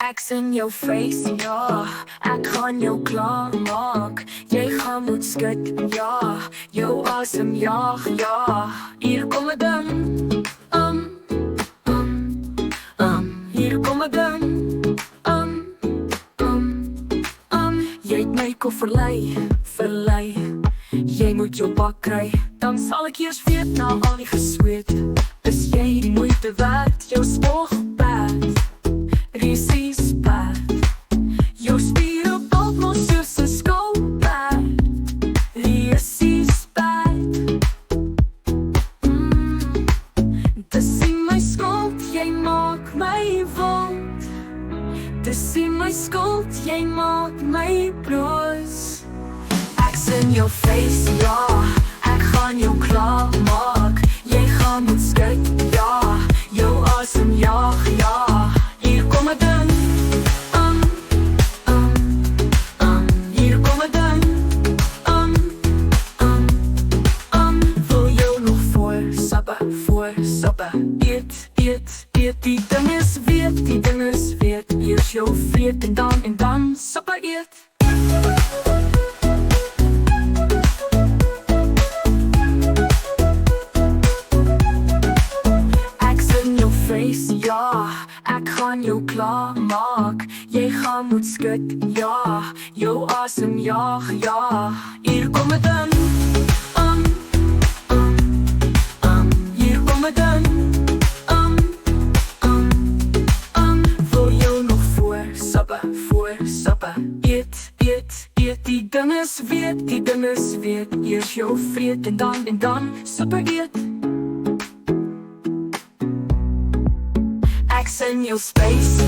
X in your face, ja. Ek gaan jou klaar maak. Jy gaan moet skud, ja. Jou asem jaag, ja. Hier kom 'n ding. Hier kom 'n ding. Jy het my koffer verlei. Jy moet jou bak kry. Dan sal ek eers weet na al die gesweet. Is jy die moeite werd? Jou spoogbed Risies pad. Jou spiere balt mos soos 'n skoolpad. Risies pad. Dis nie my skuld, jy maak my wond. Dis nie my skuld, jy maak my broos. Ek's in jou face, ja. Ek gaan jou klaar maak. Jy gaan moet skud, ja. Jou asem jaag, ja. Hier kom 'n ding. Hier kom 'n ding. Wil jou nog voor sappe. Eet. Die ding is weet. Eers jou vreet en dan sappe eet. Ja, ek gaan jou klaar maak. Jy gaan moet skud, ja. Jou asem jaag, ja. Hier kom 'n ding. Hier kom 'n ding. Wil jou nog voor sappe. Eet. Die ding is weet. Eers jou vreet en dan sappe eet. X in your space,